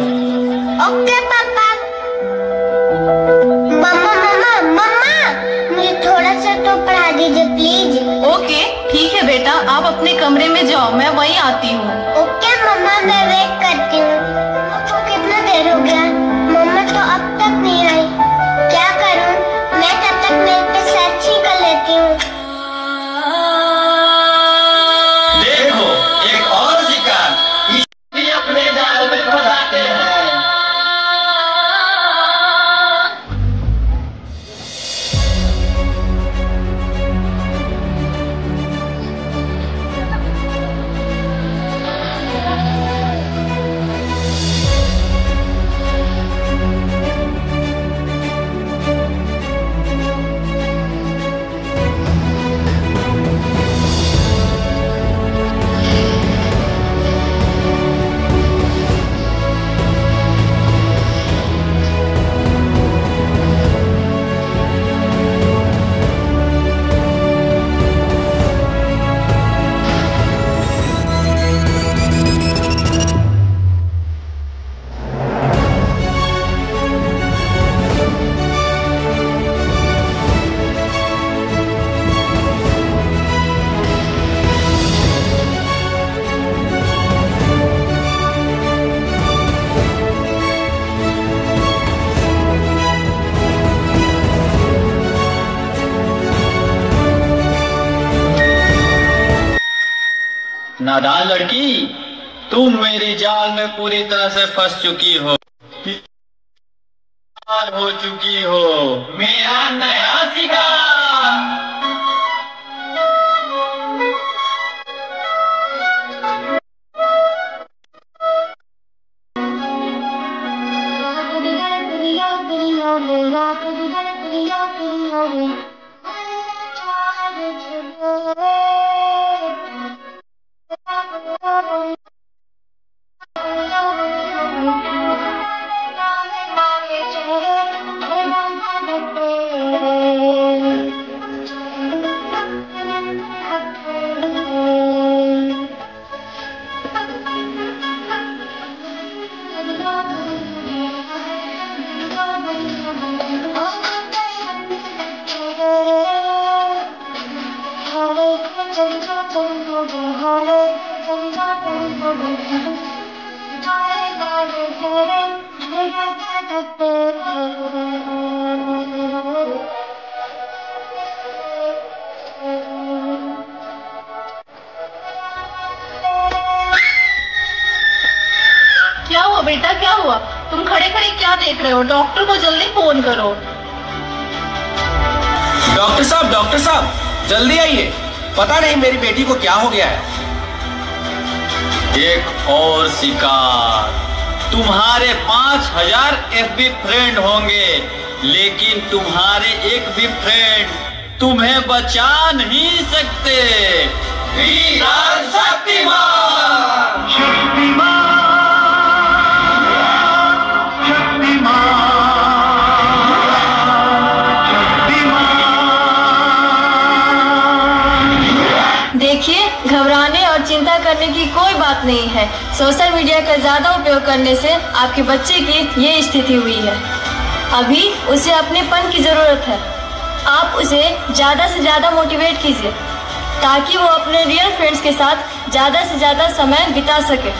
ओके पापा। मम्मा मुझे थोड़ा सा तो पढ़ा दीजिए प्लीज। ओके ठीक है बेटा, आप अपने कमरे में जाओ, मैं वहीं आती हूँ। ओके मम्मा मैं वेट करती हूँ। आपको कितना देर हो गया? मम्मा तो अब तक नहीं आई, क्या करूँ? मैं तब तक मेल पे सर्च ही कर लेती हूँ। देखो एक और शिकार, इसे अपने जाल में फंसाते हैं। नादान लड़की, तुम मेरे जाल में पूरी तरह से फंस चुकी हो, हो चुकी हो। मेरा नया शिकार। क्या हुआ बेटा, क्या हुआ? तुम खड़े खड़े क्या देख रहे हो? डॉक्टर को जल्दी फोन करो। डॉक्टर साहब जल्दी आइए, पता नहीं मेरी बेटी को क्या हो गया है। एक और शिकार। तुम्हारे 5000 FB फ्रेंड होंगे, लेकिन तुम्हारे एक भी फ्रेंड तुम्हें बचा नहीं सकते। वीर शक्तिमान, शक्तिमान, देखिए, घबराने और चिंता करने की कोई बात नहीं है। सोशल मीडिया का ज्यादा उपयोग करने से आपके बच्चे की ये स्थिति हुई है। अभी उसे अपनेपन की जरूरत है। आप उसे ज्यादा से ज्यादा मोटिवेट कीजिए ताकि वो अपने रियल फ्रेंड्स के साथ ज्यादा से ज्यादा समय बिता सके।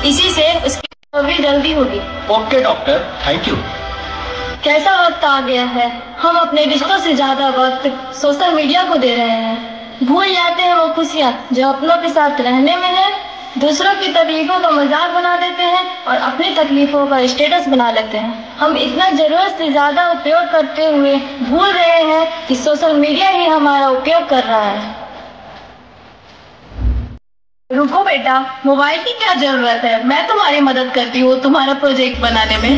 इसी से उसकी रिकवरी जल्दी होगी। Okay doctor, thank you. कैसा वक्त आ गया है, हम अपने रिश्तों से ज्यादा वक्त सोशल मीडिया को दे रहे हैं। भूल जाते हैं वो खुशियाँ जो अपनों के साथ रहने में है। दूसरों की तकलीफों का मजाक बना देते हैं और अपनी तकलीफों का स्टेटस बना लेते हैं। हम इतना जरूरत से ज्यादा उपयोग करते हुए भूल रहे हैं कि सोशल मीडिया ही हमारा उपयोग कर रहा है। रुको बेटा, मोबाइल की क्या जरूरत है, मैं तुम्हारी मदद करती हूँ तुम्हारा प्रोजेक्ट बनाने में।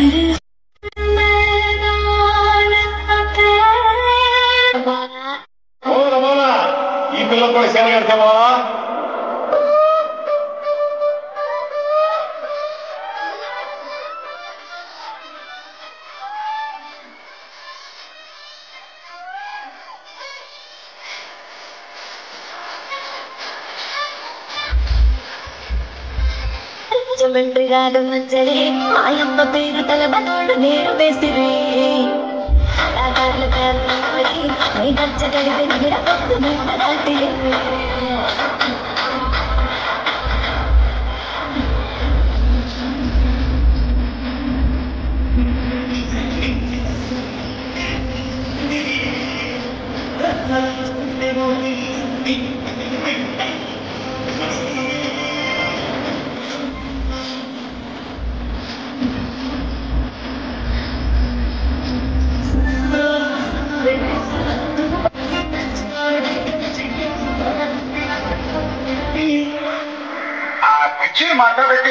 ఈ పిల్లలు కూడా సెలగడతావా? చెమంటుగాడు మంచలే మాయమ్మ పేరు తలబతోడు నేను వేసిరే కళాకారుల పేరు నీ గచ్చ గడితే నిరపొద్దు దాటి పిచ్చిని మాట్లాడబెట్టి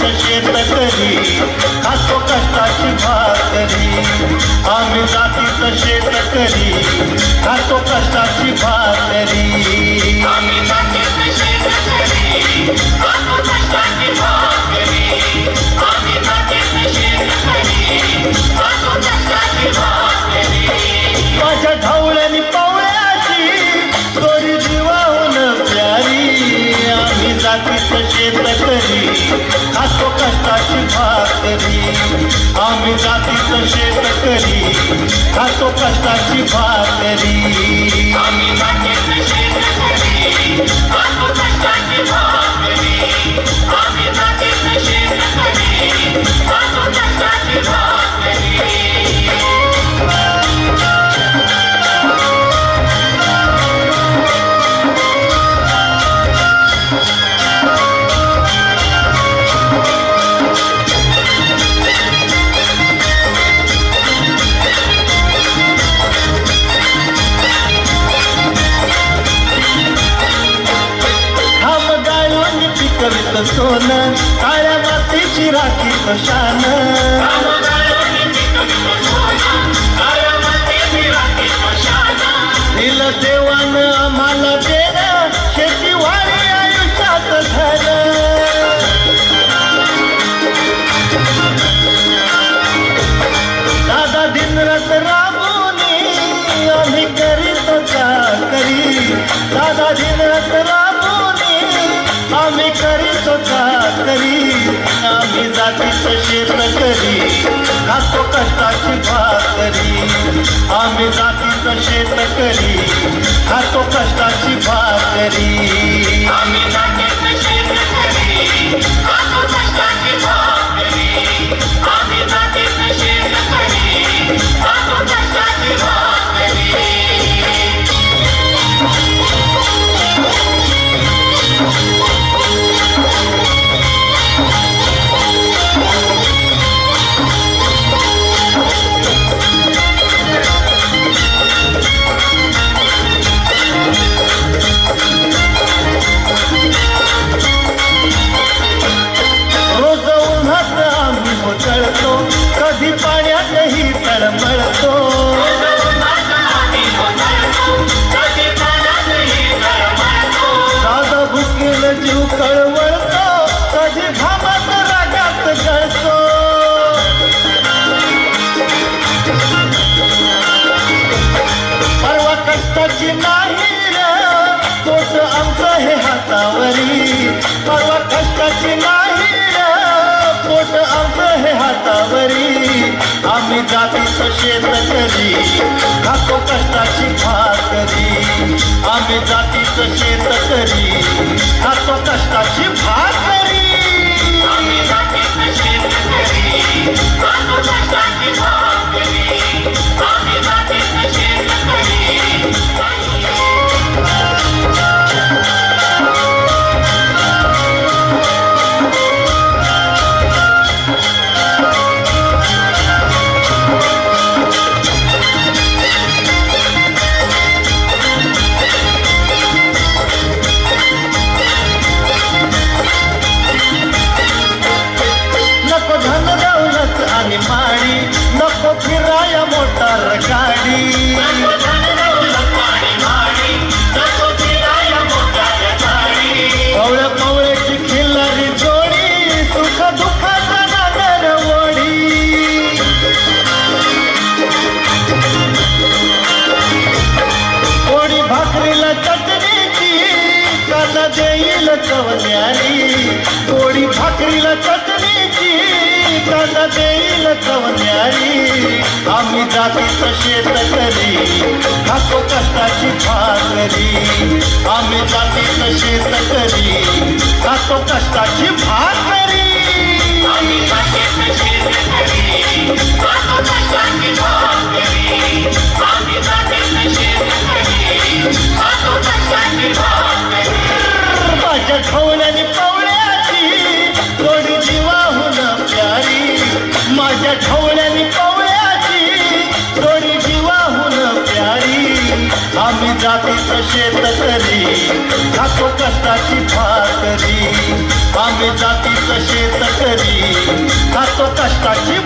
जातीचं शेतकरी खातो कष्टाची भाकरी आम्ही जातीचं शेतकरी खातो कष्टाची भाकरी आम्ही जातीचं शेतकरी खातो कष्टाची भाकरी आम्ही जातीचं शेतकरी खातो कष्टाची भाकरी माझ्या ढवळ्यानी पावळ्याची जोडी जीवाहून प्यारी आम्ही जातीचं शेतकरी खातो कष्टाची भाकरी आम्ही जातीचं शेतकरी खातो कष्टाची भाकरी आम्ही जातीचं शेतकरी खातो कष्टाची भाकरी आम्ही जातीचं शेतकरी खातो कष्टाची भाकरी कवित सोनं काळ्या मातीची राखी शान दिलं देवानं आम्हाला देणं शेतीवाडी आयुष्यात धन दादा दिनरात राबूनी आम्ही करीत चाकरी दादा दिनरात राबूनी आम्ही करीतो चाकरी आम्ही जातीचं शेतकरी खातो कष्टाची भाकरी आम्ही जातीचं शेतकरी खातो कष्टाची भाकरी आम्ही जातीचं शेतकरी खातो कष्टाची भाकरी आम्ही जातीचं शेतकरी खातो कष्टाची भाकरी चळतो कधी पाण्यातही तळमळतो दादा भुकेल जीव कळवळतो कधी घामात रागात गळतो परवा कष्टाची नाही पोट आमचं हे हातावरी परवा कष्टाची नाही पोट आमचं हे हातावरी आम्ही जातीचं शेतकरी खातो कष्टाची भाकरी आम्ही जातीचं शेतकरी खातो कष्टाची भाकरी आम्ही जातीचं शेतकरी खातो कष्टाची भाकरी आम्ही जातीचं शेतकरी आणि माडी नको फिराया मोटार गाडी पवळ्या पवळ्याची खिल्लारी जोडी सुख दुःखाचा नागर ओढी पोळी भाकरीला चटणीची कांदा देईल चवण्यारी पोळी भाकरीला चटणीची कांदा देईल चवण्यारी आम्ही जातीचं शेतकरी खातो कष्टाची भाकरी आम्ही जातीचं शेतकरी खातो कष्टाची भाकरी आम्ही जातीचं शेतकरी खातो कष्टाची भाकरी आम्ही जातीचं शेतकरी खातो कष्टाची भाकरी माझ्या ढवळ्यानी पावळ्याची जोडी जीवाहून प्यारी माझ्या ढवळ्यानी पावळ्याची जोडी जीवाहून प्यारी आम्ही जातीचं शेतकरी खातो कष्टाची भाकरी आम्ही जातीचं शेतकरी खातो कष्टाची